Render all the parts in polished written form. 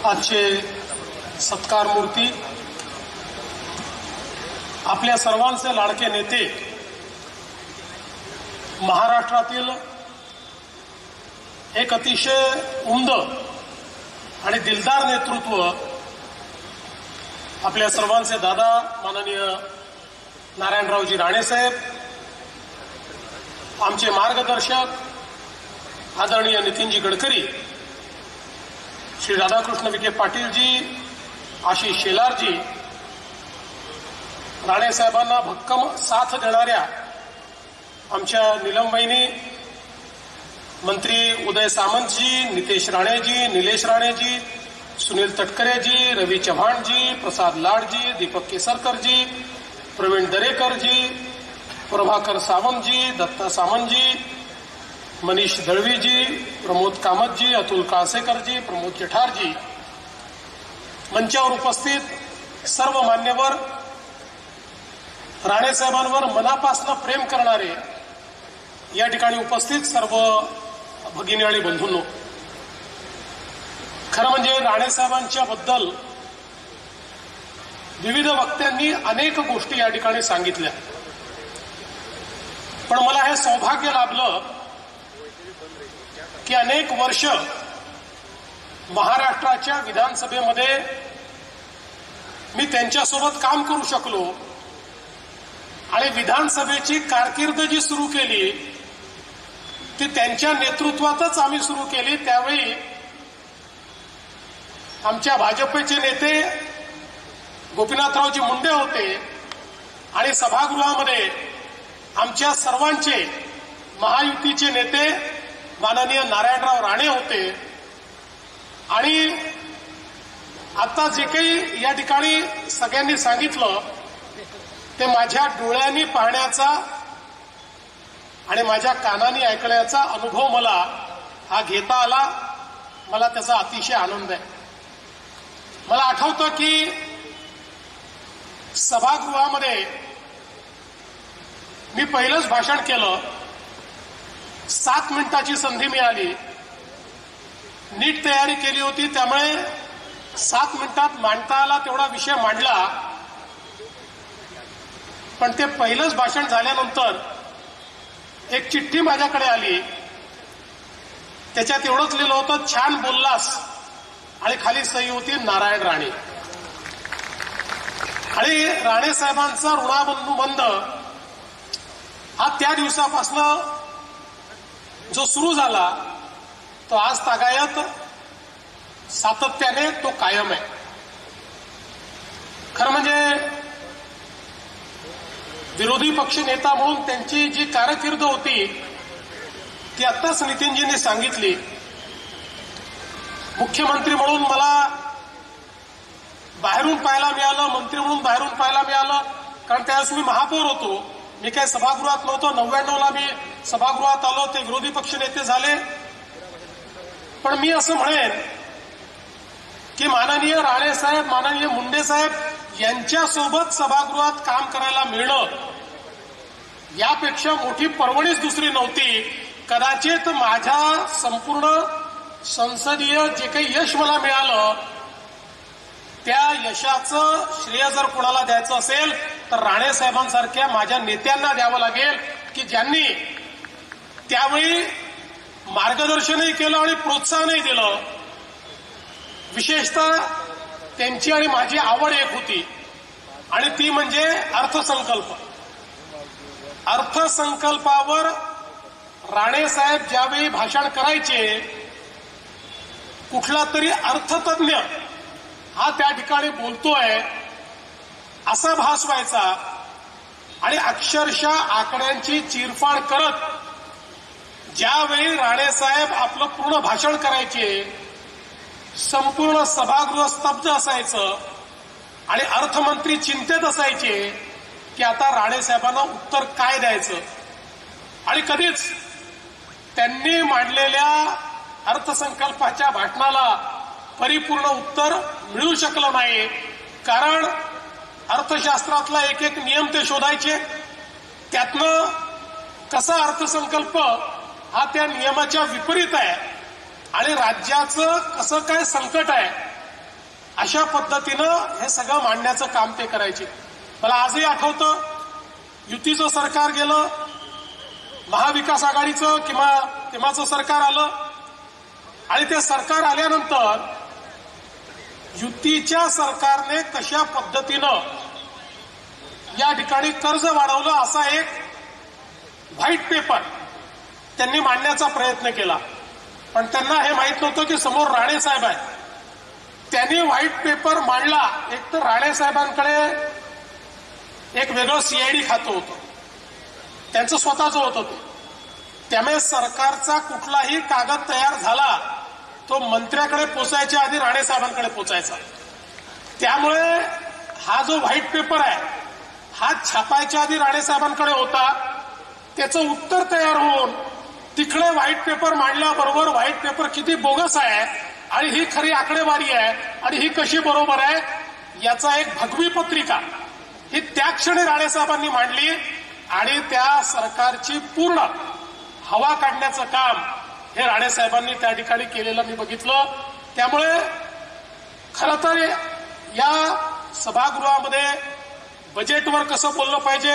आजचे सत्कार मूर्ती, आपल्या सर्वांचे लाडके नेते, महाराष्ट्रातील एक अतिशय उमद आणि दिलदार नेतृत्व, आपल्या सर्वांचे दादा माननीय नारायणरावजी राणेसाहेब, आमचे मार्गदर्शक आदरणीय नितीनजी गडकरी, श्री राधाकृष्ण विखे पाटीलजी, आशिष शेलारजी, राणेसाहेबांना भक्कम साथ देणाऱ्या आमच्या नीलमबाईंनी, मंत्री उदय सामंतजी, नितेश राणेजी, निलेश राणेजी, सुनील तटकरेजी, रवी चव्हाणजी, प्रसाद लाडजी, दीपक केसरकरजी, प्रवीण दरेकरजी, प्रभाकर सावंतजी, दत्ता सामंतजी, मनीष दळवीजी, प्रमोद कामतजी, अतुल काळसेकरजी, प्रमोद जठारजी, मंचावर उपस्थित सर्व मान्यवर, राणेसाहेबांवर मनापासून प्रेम करणारे या ठिकाणी उपस्थित सर्व भगिनी आणि बंधूंनो, खरं म्हणजे राणेसाहेबांच्या बद्दल विविध वक्त्यांनी अनेक गोष्टी या ठिकाणी सांगितल्या, पण मला हे सौभाग्य लाभलं की अनेक वर्ष महाराष्ट्राच्या विधानसभेमध्ये मी त्यांच्यासोबत काम करू शकलो आणि विधानसभेची कारकीर्द जी सुरू केली ती त्यांच्या नेतृत्वातच आम्ही सुरू केली। त्यावेळी आमच्या भाजपचे नेते गोपीनाथरावजी मुंडे होते आणि सभागृहामध्ये आमच्या सर्वांचे महायुतीचे नेते माननीय नारायणराव राणे होते। आणि आता जे काही या ठिकाणी सगळ्यांनी सांगितलं ते माझ्या डोळ्यांनी पाहण्याचा आणि माझ्या कानांनी ऐकण्याचा अनुभव मला हा घेता आला। मला त्याचा अतिशय आनंद आहे। मला आठवतं की सभागृहामध्ये मी पहिलंच भाषण केलं, 7 मिनिटाची संधी मिळाली, नीट तयारी केली होती, त्यामुळे 7 मिनिटात मांडता आला तेवढा विषय मांडला। पण ते पहिलंच भाषण झाल्यानंतर एक चिठ्ठी माझ्याकडे आली, त्याच्यात एवढंच लिहिलं होतं, छान बोललास, आणि खाली सही होती नारायण राणे। आणि राणे साहेबांचा ऋणानुबंध हा त्या दिवसापासून जो सुरू झाला तो आज तागायत सातत्याने तो कायम आहे। खरं म्हणजे विरोधी पक्ष नेता म्हणून त्यांची जी कारकीर्द होती ती आत्ताच नितीनजींनी सांगितली। मुख्यमंत्री म्हणून मला बाहेरून पाहायला मिळालं, मंत्री म्हणून बाहेरून पाहायला मिळालं, कारण त्यावेळेस मी महापौर होतो, मी काही सभागृहात नव्हतो। 99ला मी सभागृहात आलो, ते विरोधी पक्ष नेते झाले। पण मी असं म्हणेन की माननीय राणेसाहेब, माननीय मुंडे साहेब यांच्यासोबत सभागृहात काम करायला मिळणं यापेक्षा मोठी पर्वणीच दुसरी नव्हती। कदाचित माझ्या संपूर्ण संसदीय जे काही यश मला मिळालं त्या यशाचं श्रेय जर कोणाला द्यायचं असेल तर राणेसाहेबांसारख्या माझ्या नेत्यांना द्यावं लागेल की ज्यांनी त्यावेळी मार्गदर्शनही केलं आणि प्रोत्साहनही दिलं। विशेषतः त्यांची आणि माझी आवड एक होती आणि ती म्हणजे अर्थसंकल्प। अर्थसंकल्पावर राणेसाहेब ज्यावेळी भाषण करायचे, कुठला तरी अर्थतज्ञ हा त्या ठिकाणी बोलतोय असा भास व्हायचा आणि अक्षरशः आकड्यांची चिरफाड करत ज्यावेळी राणेसाहेब आपलं पूर्ण भाषण करायचे, संपूर्ण सभागृह स्तब्ध असायचं आणि अर्थमंत्री चिंतेत असायचे की आता राणेसाहेबांना उत्तर काय द्यायचं। आणि कधीच त्यांनी मांडलेल्या अर्थसंकल्पाच्या भाषणाला परिपूर्ण उत्तर मिळू शकलं नाही, कारण अर्थशास्त्रातला एक एक नियम ते शोधायचे, त्यातनं कसा अर्थसंकल्प हा त्या नियमाच्या विपरीत आहे आणि राज्याचं कसं काय संकट आहे अशा पद्धतीनं हे सगळं मांडण्याचं काम ते करायचे. मला आजही आठवतं, युतीचं सरकार गेलं, महाविकास आघाडीचं किंवा तेव्हाचं सरकार आलं आणि ते सरकार आल्यानंतर युतीच्या सरकारने कशा पद्धतीनं या ठिकाणी कर्ज वाढवलं असा एक व्हाईट पेपर त्यांनी मांडण्याचा प्रयत्न केला. पण त्यांना हे माहित नव्हतं की समोर राणे साहेब आहे. त्यांनी व्हाईट पेपर मांडला. एक तर राणे साहेबांकडे एक वेगळं सीआयडी खातं होतं, त्यांचं स्वतःचं होतं ते. त्यामुळे सरकारचा कुठलाही कागद तयार झाला तो मंत्र्याकडे पोचायच्या आधी राणे साहेबांकडे पोचायचा. त्यामुळे हा जो व्हाईट पेपर आहे हा छापायच्या आधी राणे साहेबांकडे होता. त्याचं उत्तर तयार होऊन तिकडे व्हाईट पेपर मांडल्याबरोबर व्हाईट पेपर किती बोगस आहे आणि ही खरी आकडेवारी आहे आणि ही कशी बरोबर आहे याचा एक भगवी पत्रिका ही त्या क्षणी राणे साहेबांनी मांडली आणि त्या सरकारची पूर्ण हवा काढण्याचं काम हे राणे साहेबांनी त्या ठिकाणी केलेलं मी बघितलं. त्यामुळे खरं तर या सभागृहामध्ये बजेटवर कसं बोललं पाहिजे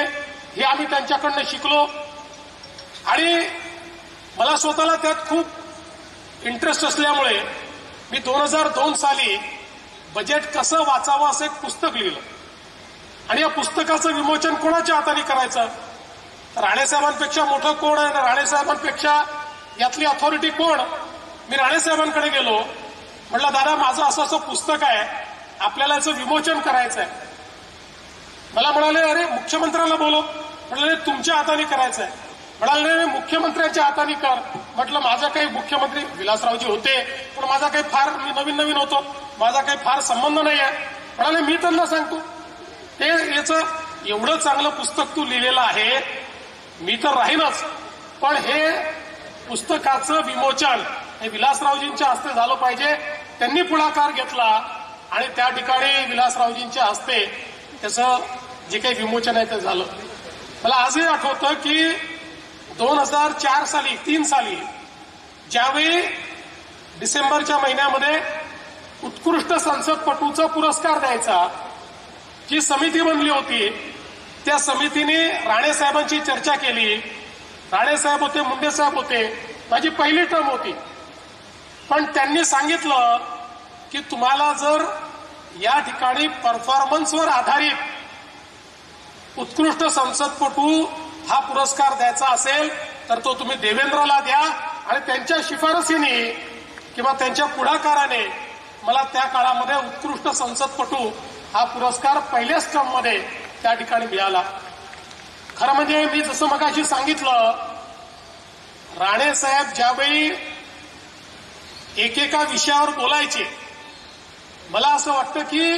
हे आम्ही त्यांच्याकडनं शिकलो आणि मला स्वतःला त्यात खूप इंटरेस्ट असल्यामुळे मी 2002 साली बजेट कसं वाचावं असं एक पुस्तक लिहिलं आणि या पुस्तकाचं विमोचन कोणाच्या हाताने करायचं. राणेसाहेबांपेक्षा मोठं कोण आहे, राणेसाहेबांपेक्षा यातली अथॉरिटी कोण. मी राणेसाहेबांकडे गेलो, म्हटलं दादा माझं असं असं पुस्तक आहे, आपल्याला याचं विमोचन करायचं आहे. मला म्हणाले अरे मुख्यमंत्र्याला बोलव. म्हटलं तुमच्या हाताने करायचं आहे. म्हणाले मुख्यमंत्र्यांच्या हाताने कर. म्हटलं माझा काही मुख्यमंत्री विलासरावजी होते पण माझा काही फार मी नवीन होतो, माझा काही फार संबंध नाही आहे. म्हणाले मी त्यांना सांगतो ते याचं एवढं चांगलं पुस्तक तू लिहिलेलं आहे, मी तर राहीनच पण हे पुस्तकाचं विमोचन हे विलासरावजींच्या हस्ते झालं पाहिजे. त्यांनी पुढाकार घेतला आणि त्या ठिकाणी विलासरावजींच्या हस्ते त्याचं जे काही विमोचन आहे ते झालं. मला आजही आठवतं की 2004 साली 3 साली ज्यावेळी डिसेंबरच्या महिन्यामध्ये उत्कृष्ट संसदपटूचा पुरस्कार द्यायचा जी समिती बनली होती, त्या समितीने राणे साहेबांची चर्चा केली. राणे साहेब होते, मुंडे साहेब होते, माझी पहिली टर्म होती. पण त्यांनी सांगितलं की तुम्हाला जर या ठिकाणी परफॉर्मन्सवर आधारित उत्कृष्ट संसदपटू हा पुरस्कार द्यायचा असेल तर तो तुम्ही देवेंद्रला द्या आणि त्यांच्या शिफारसीने किंवा त्यांच्या पुढाकाराने मला त्या काळामध्ये उत्कृष्ट संसदपटू हा पुरस्कार पहिल्याच टर्ममध्ये त्या ठिकाणी मिळाला. खरं म्हणजे मी जसं मगाशी सांगितलं, राणे साहेब ज्यावेळी एकेका विषयावर बोलायचे, मला असं वाटतं की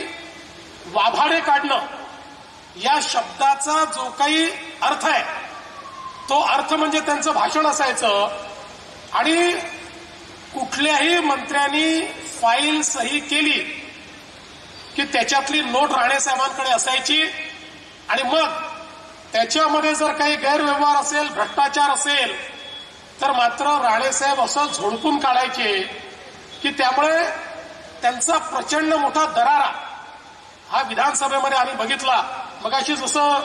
वाभाडे काढणं या शब्दाचा जो काही अर्थ आहे तो अर्थ म्हणजे त्यांचं भाषण असायचं आणि कुठल्याही मंत्र्यांनी फाईल सही केली की त्याच्यातली नोट राणे साहेबांकडे असायची आणि मग त्याच्यामध्ये जर काही गैरव्यवहार असेल, भ्रष्टाचार असेल तर मात्र राणेसाहेब असं झोडपून काढायचे की त्यामुळे त्यांचा प्रचंड मोठा दरारा हा विधानसभेमध्ये आम्ही बघितला. मगाशी जसं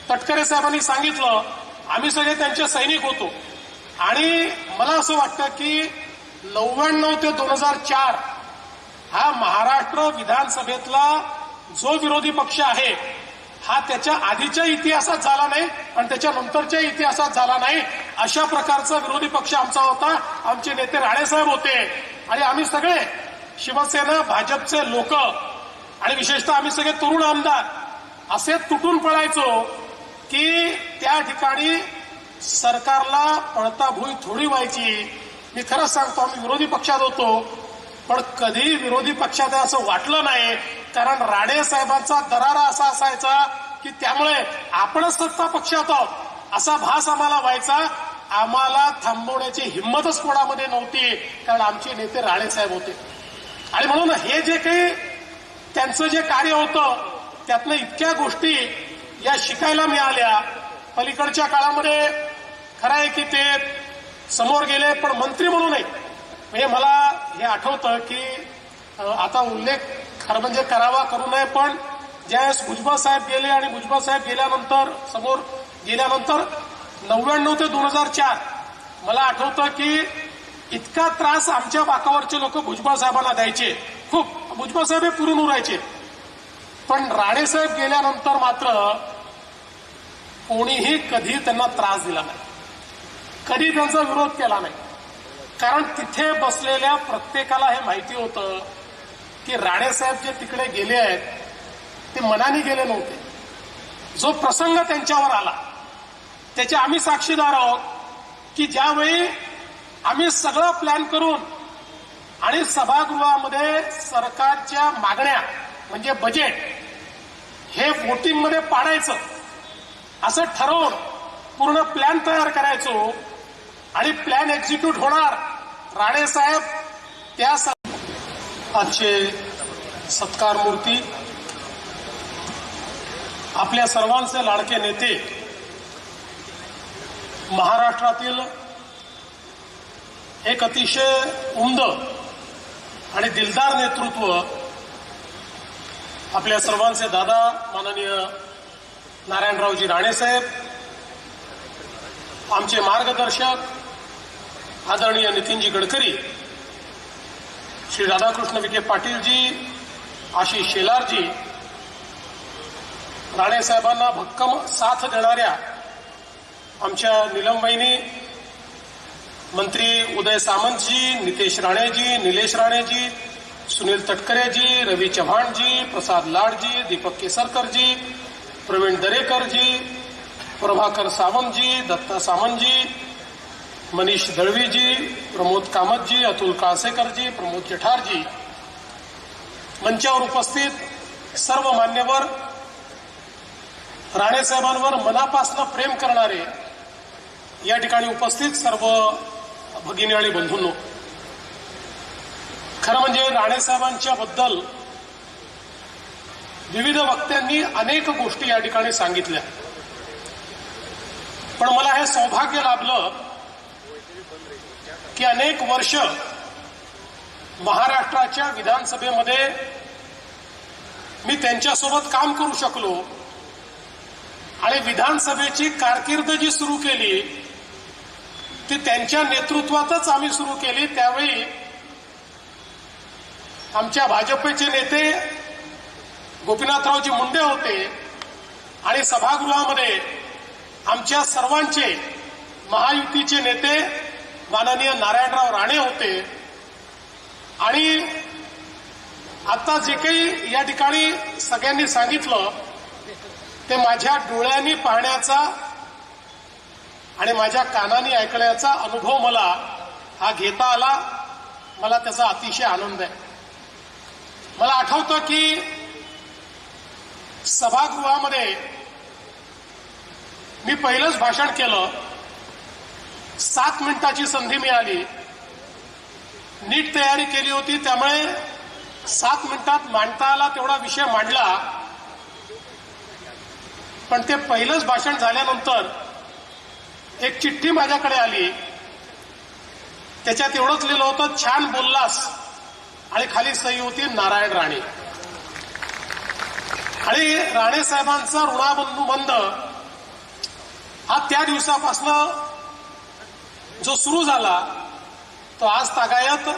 तटकरे साहेबांनी सांगितलं, आम्ही सगळे त्यांचे सैनिक होतो आणि मला असं वाटतं की 99 ते 2004 हा महाराष्ट्र विधानसभेतला जो विरोधी पक्ष आहे हा त्याच्या आधीच्या इतिहासात झाला नाही आणि त्याच्या नंतरच्या इतिहासात झाला नाही. अशा प्रकारचा विरोधी पक्ष आमचा होता. आमचे नेते राणेसाहेब होते आणि आम्ही सगळे शिवसेना भाजपचे लोक आणि विशेषतः आम्ही सगळे तरुण आमदार असे तुटून पडायचो की त्या ठिकाणी सरकारला पळता भुई थोडी व्हायची. मी खरंच सांगतो आम्ही विरोधी पक्षात होतो पण कधी विरोधी पक्षात असं वाटलं नाही, कारण राणे साहेबांचा दरारा असा असायचा की त्यामुळे आपणच सत्ता पक्षात आहोत असा भास आम्हाला व्हायचा. आम्हाला थांबवण्याची हिंमतच कोणामध्ये नव्हती कारण आमचे नेते राणे साहेब होते आणि म्हणून हे जे काही त्यांचं जे कार्य होतं त्यातनं इतक्या गोष्टी या शिकायला मिळाल्या. पलीकडच्या काळामध्ये खरं आहे की ते समोर गेले पण मंत्री म्हणून नाही. म्हणजे मला हे आठवतं की आता उल्लेख खरं म्हणजे करावा करू नये, पण ज्यावेळेस भुजबळ साहेब गेले आणि भुजबळ साहेब गेल्यानंतर समोर गेल्यानंतर 99 ते 2004 मला आठवतं की इतका त्रास आमच्या बाकावरचे लोक भुजबळ साहेबांना द्यायचे, खूप. भुजबळ साहेब हे पुरून उरायचे, पण राणे साहेब गेल्यानंतर मात्र कोणीही कधी त्यांना त्रास दिला नाही, कधी त्यांचा विरोध केला नाही. कारण तिथे बसलेल्या प्रत्येकाला हे माहिती होतं की राणेसाहेब जे तिकडे गेले आहेत ते मनाने गेले नव्हते. जो प्रसंग त्यांच्यावर आला त्याचे आम्ही साक्षीदार आहोत की ज्यावेळी आम्ही सगळं प्लॅन करून आणि सभागृहामध्ये सरकारच्या मागण्या म्हणजे बजेट हे वोटिंगमध्ये पाडायचं असं ठरवून पूर्ण प्लॅन तयार करायचो आणि प्लॅन एक्झिक्यूट होणार. राणेसाहेब त्या आजचे सत्कार मूर्ती, आपल्या सर्वांचे लाडके नेते, महाराष्ट्रातील एक अतिशय उमद आणि दिलदार नेतृत्व, आपल्या सर्वांचे दादा माननीय नारायणरावजी राणेसाहेब, आमचे मार्गदर्शक आदरणीय नितीनजी गडकरी, श्री राधाकृष्ण विखे पाटीलजी, आशिष शेलारजी, राणेसाहेबांना भक्कम साथ देणाऱ्या आमच्या नीलमबाईंनी, मंत्री उदय सामंतजी, नितेश राणेजी, निलेश राणेजी, सुनील तटकरेजी, रवी चव्हाणजी, प्रसाद लाडजी, दीपक केसरकरजी, प्रवीण दरेकरजी, प्रभाकर सावंतजी, दत्ता सामंतजी, मनीष दळवीजी, प्रमोद कामतजी, अतुल काळसेकरजी, प्रमोद जठारजी, मंचावर उपस्थित सर्व मान्यवर, राणेसाहेबांवर मनापासून प्रेम करणारे या ठिकाणी उपस्थित सर्व भगिनी आणि बंधूंनो, खरं म्हणजे राणेसाहेबांच्या बद्दल विविध वक्त्यांनी अनेक गोष्टी या ठिकाणी सांगितल्या, पण मला हे सौभाग्य लाभलं की अनेक वर्ष महाराष्ट्राच्या विधानसभेमध्ये मी त्यांच्यासोबत काम करू शकलो आणि विधानसभेची कारकीर्द जी सुरू केली ती त्यांच्या नेतृत्वातच आम्ही सुरू केली. त्यावेळी आमच्या भाजपचे नेते गोपीनाथरावजी मुंडे होते आणि सभागृहामध्ये आमच्या सर्वांचे महायुतीचे नेते माननीय नारायणराव राणे होते. आणि आता जे काही या ठिकाणी सगळ्यांनी सांगितलं ते माझ्या डोळ्यांनी पाहण्याचा आणि माझ्या कानांनी ऐकण्याचा अनुभव मला हा घेता आला. मला त्याचा अतिशय आनंद आहे. मला आठवतं की सभागृहामध्ये मी पहिलंच भाषण केलं, 7 मिनिटाची संधी मिळाली, नीट तयारी केली होती, त्यामुळे 7 मिनिटात मांडता आला तेवढा विषय मांडला. पण ते पहिलंच भाषण झाल्यानंतर एक चिठ्ठी माझ्याकडे आली, त्याच्यात एवढंच लिहिलं होतं, छान बोललास, आणि खाली सही होती नारायण राणे. आणि राणे साहेबांचा ऋणानुबंध हा त्या दिवसापासून जो सुरू झाला तो आज तागायत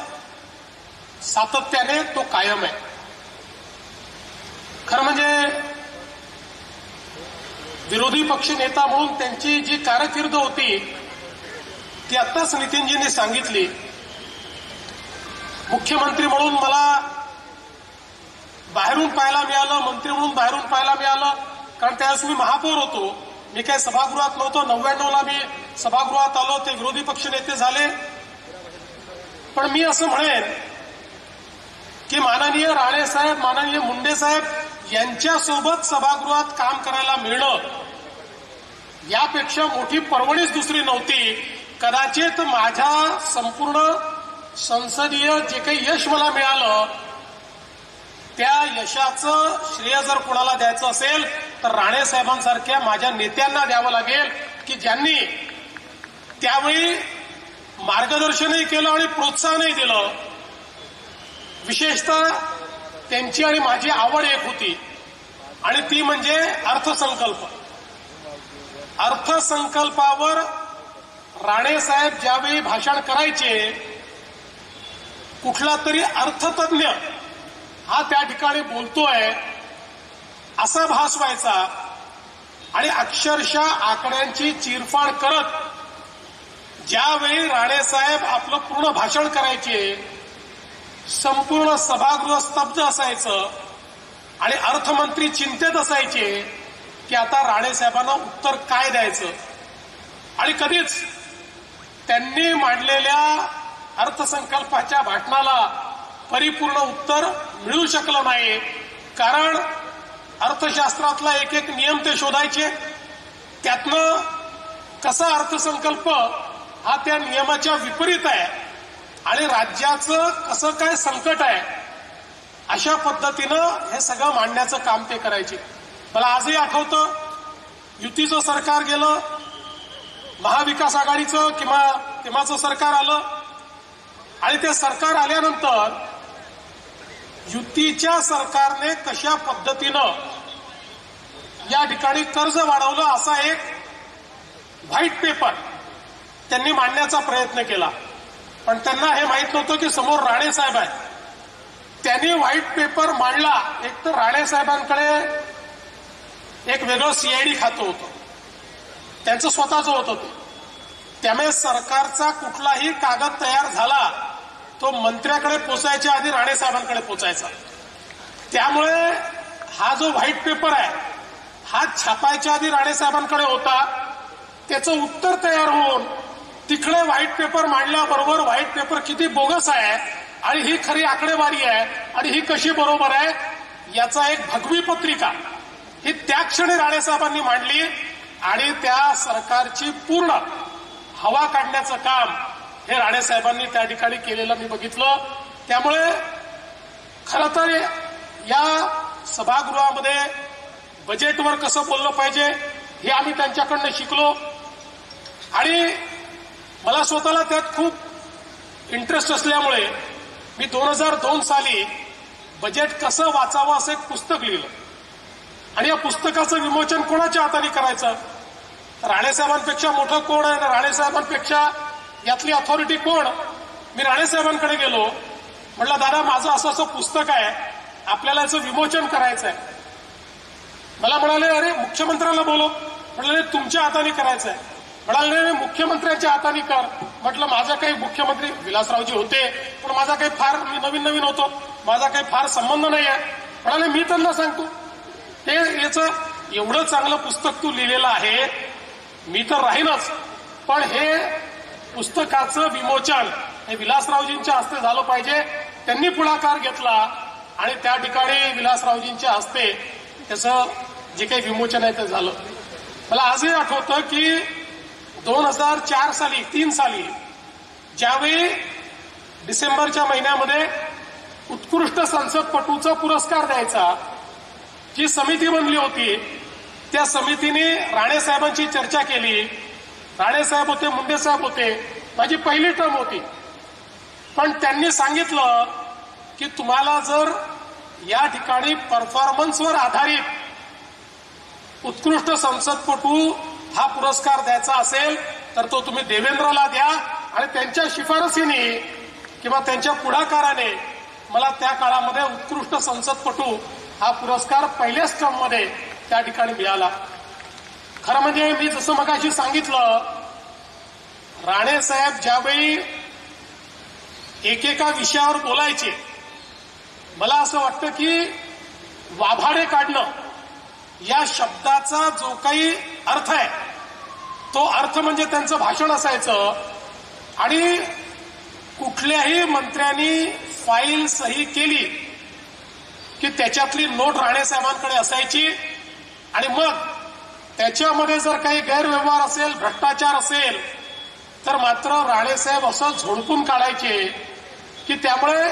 सातत्याने तो कायम आहे. खरं म्हणजे विरोधी पक्ष नेता म्हणून त्यांची जी कारकीर्द होती ती आत्ताच नितीनजींनी सांगितली. मुख्यमंत्री म्हणून मला बाहेरून पाहायला मिळालं, मंत्री म्हणून बाहेरून पाहायला मिळालं, कारण त्यावेळेस मी महापौर होतो. मी काही सभागृहात नव्हतो. 99ला मी सभागृहात आलो, ते विरोधी पक्ष नेते झाले. पण मी असं म्हणेन की माननीय राणेसाहेब, माननीय मुंडे साहेब यांच्यासोबत सभागृहात काम करायला मिळणं यापेक्षा मोठी पर्वणीच दुसरी नव्हती. कदाचित माझ्या संपूर्ण संसदीय जे काही यश मला मिळालं त्या यशाचं श्रेय जर कोणाला द्यायचं असेल तर राणेसाहेबांसारख्या माझ्या नेत्यांना द्यावं लागेल की ज्यांनी त्यावेळी मार्गदर्शनही केलं आणि प्रोत्साहनही दिलं. विशेषतः त्यांची आणि माझी आवड एक होती आणि ती म्हणजे अर्थसंकल्प. अर्थसंकल्पावर राणे साहेब ज्यावेळी भाषण करायचे, कुठला तरी अर्थतज्ञ हा त्या ठिकाणी बोलतोय असा भास व्हायचा आणि अक्षरशः आकड्यांची चिरफाड करत ज्यावेळी राणेसाहेब आपलं पूर्ण भाषण करायचे, संपूर्ण सभागृह स्तब्ध असायचं आणि अर्थमंत्री चिंतेत असायचे की आता राणेसाहेबांना उत्तर काय द्यायचं. आणि कधीच त्यांनी मांडलेल्या अर्थसंकल्पाच्या भाषणाला परिपूर्ण उत्तर मिळू शकलं नाही. कारण अर्थशास्त्रातला एक एक नियम ते शोधायचे, त्यातनं कसा अर्थसंकल्प हा त्या नियमाच्या विपरीत आहे आणि राज्याचं कसं काय संकट आहे, अशा पद्धतीनं हे सगळं मांडण्याचं काम ते करायचे. मला आजही आठवतं, युतीचं सरकार गेलं, महाविकास आघाडीचं किंवा तेव्हाचं सरकार आलं आणि ते सरकार आल्यानंतर युतीच्या सरकारने कशा पद्धतीनं या ठिकाणी कर्ज वाढवलं असा एक व्हाईट पेपर त्यांनी मांडण्याचा प्रयत्न केला. पण त्यांना हे माहित नव्हतं की समोर राणे साहेब आहेत. त्यांनी व्हाईट पेपर मांडला. एक तर राणे साहेबांकडे एक वेगळं सीआयडी खातं होतं, त्यांचं स्वतःचं होतं ते. त्यामुळे सरकारचा कुठलाही कागद तयार झाला तो मंत्र्याकडे पोचायच्या आधी राणे साहेबांकडे पोचायचा. त्यामुळे हा जो व्हाईट पेपर आहे हा छापायच्या आधी राणे साहेबांकडे होता. त्याचं उत्तर तयार होऊन तिकडे व्हाईट पेपर मांडल्याबरोबर व्हाईट पेपर किती बोगस आहे आणि ही खरी आकडेवारी आहे आणि ही कशी बरोबर आहे याचा एक भगवी पत्रिका ही त्या क्षणी राणे साहेबांनी मांडली आणि त्या सरकारची पूर्ण हवा काढण्याचं काम हे राणे साहेबांनी त्या ठिकाणी केलेलं मी बघितलं. त्यामुळे खरं तर या सभागृहामध्ये बजेटवर कसं बोललं पाहिजे हे आम्ही त्यांच्याकडनं शिकलो आणि मला स्वतःला त्यात खूप इंटरेस्ट असल्यामुळे मी 2002 साली बजेट कसं वाचावं असं एक पुस्तक लिहिलं आणि या पुस्तकाचं विमोचन कोणाच्या हाताने करायचं. राणेसाहेबांपेक्षा मोठं कोण आहे, राणेसाहेबांपेक्षा यातली अथॉरिटी कोण. मी राणेसाहेबांकडे गेलो, म्हटलं दादा माझं असं असं पुस्तक आहे, आपल्याला याचं विमोचन करायचं आहे. मला म्हणाले अरे मुख्यमंत्र्याला बोलो. म्हटलं तुमच्या हाताने करायचं आहे. म्हणाले मुख्यमंत्र्यांच्या हाताने कर. म्हटलं माझा काही मुख्यमंत्री विलासरावजी होते पण माझा काही फार मी नवीन होतो, माझा काही फार संबंध नाही आहे. म्हणाले मी त्यांना सांगतो हे याचं एवढं चांगलं पुस्तक तू लिहिलेलं आहे, मी तर राहीनच पण हे पुस्तकाचं विमोचन हे विलासरावजींच्या हस्ते झालं पाहिजे. त्यांनी पुढाकार घेतला आणि त्या ठिकाणी विलासरावजींच्या हस्ते त्याचं जे काही विमोचन आहे ते झालं. मला आजही आठवतं की 2004 साली 3 साली ज्यावेळी डिसेंबरच्या महिन्यामध्ये उत्कृष्ट संसदपटूचा पुरस्कार द्यायचा जी समिती बनली होती, त्या समितीने राणेसाहेबांची चर्चा केली. राणेसाहेब होते, मुंडे साहेब होते, माझी पहिली टर्म होती. पण त्यांनी सांगितलं की तुम्हाला जर या ठिकाणी परफॉर्मन्सवर आधारित उत्कृष्ट संसदपटू हा पुरस्कार द्यायचा असेल तर तो तुम्ही देवेंद्रला द्या आणि त्यांच्या शिफारसीने किंवा त्यांच्या पुढाकाराने मला त्या काळामध्ये उत्कृष्ट संसदपटू हा पुरस्कार पहिल्याच टर्ममध्ये त्या ठिकाणी मिळाला. खरं म्हणजे मी जसं मगाशी सांगितलं, राणेसाहेब ज्यावेळी एकेका विषयावर बोलायचे, मला असं वाटतं की वाभाडे काढणं या शब्दाचा जो काही अर्थ आहे तो अर्थ म्हणजे त्यांचं भाषण असायचं आणि कुठल्याही मंत्र्यांनी फाईल सही केली की त्याच्यातली नोट राणेसाहेबांकडे असायची आणि मग त्याच्यामध्ये जर काही गैरव्यवहार असेल, भ्रष्टाचार असेल तर मात्र राणेसाहेब असं झोडपून काढायचे की त्यामुळे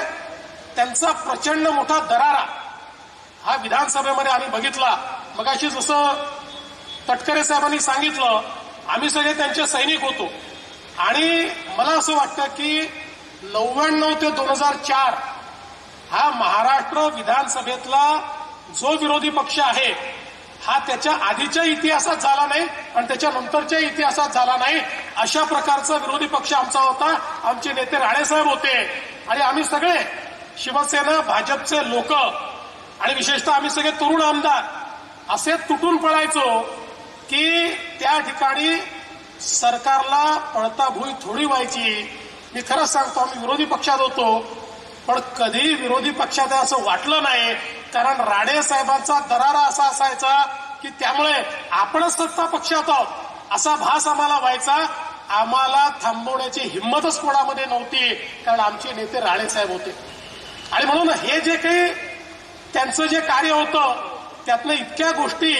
त्यांचा प्रचंड मोठा दरारा हा विधानसभेमध्ये आम्ही बघितला. मगाशी जसं तटकरे साहेबांनी सांगितलं, आम्ही सगळे त्यांचे सैनिक होतो आणि मला असं वाटतं की 99 ते 2004 हा महाराष्ट्र विधानसभेतला जो विरोधी पक्ष आहे हा त्याच्या आधीच्या इतिहासात झाला नाही आणि त्याच्या नंतरच्या इतिहासात झाला नाही. अशा प्रकारचा विरोधी पक्ष आमचा होता. आमचे नेते राणेसाहेब होते आणि आम्ही सगळे शिवसेना भाजपचे लोक आणि विशेषतः आम्ही सगळे तरुण आमदार असे तुटून पडायचो की त्या ठिकाणी सरकारला पळताभुई थोडी व्हायची. मी खरंच सांगतो, आम्ही विरोधी पक्षात होतो पण कधी विरोधी पक्षात आहे असं वाटलं नाही, कारण राणे साहेबांचा दरारा असा असायचा की त्यामुळे आपणच सत्ता पक्षात आहोत असा भास आम्हाला व्हायचा. आम्हाला थांबवण्याची हिंमतच कोणामध्ये नव्हती, कारण आमचे नेते राणे साहेब होते. आणि म्हणून हे जे काही त्यांचं जे कार्य होतं त्यातनं इतक्या गोष्टी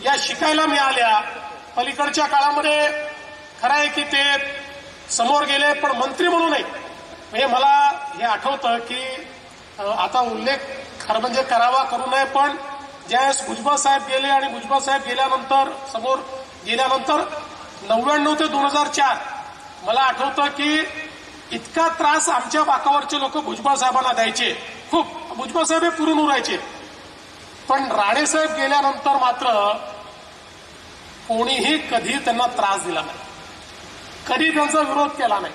या शिकायला मिळाल्या. पलीकडच्या काळामध्ये खरं आहे की ते समोर गेले पण मंत्री म्हणून नाही. म्हणजे मला हे आठवतं की आता उल्लेख खरं म्हणजे करावा करू नये, पण ज्यावेळेस भुजबळ साहेब गेले आणि भुजबळ साहेब गेल्यानंतर समोर गेल्यानंतर 99 ते 2004 मला आठवतं की इतका त्रास आमच्या बाकावरचे लोक भुजबळ साहेबांना द्यायचे. खूप भुजबळ साहेब हे पुरून उरायचे. पण राणे साहेब गेल्यानंतर मात्र कोणीही कधी त्यांना त्रास दिला नाही, कधी त्यांचा विरोध केला नाही.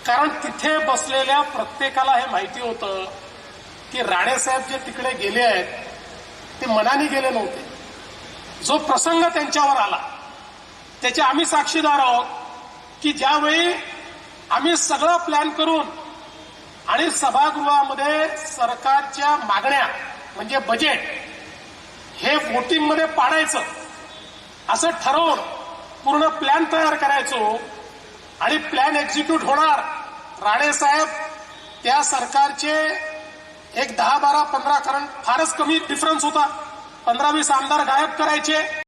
कारण तिथे बसलेल्या प्रत्येकाला हे माहिती होतं की राणेसाहेब जे तिकडे गेले आहेत ते मनाने गेले नव्हते. जो प्रसंग त्यांच्यावर आला त्याचे आम्ही साक्षीदार आहोत की ज्यावेळी आम्ही सगळं प्लॅन करून आणि सभागृहामध्ये सरकारच्या मागण्या म्हणजे बजेट हे वोटिंगमध्ये पाडायचं असं ठरवून पूर्ण प्लॅन तयार करायचो आणि प्लॅन एक्झिक्यूट होणार. राणेसाहेब त्या सरकारचे एक 10, 12, 15 कारण फारच कमी डिफरन्स होता, 15-20 आमदार गायब करायचे.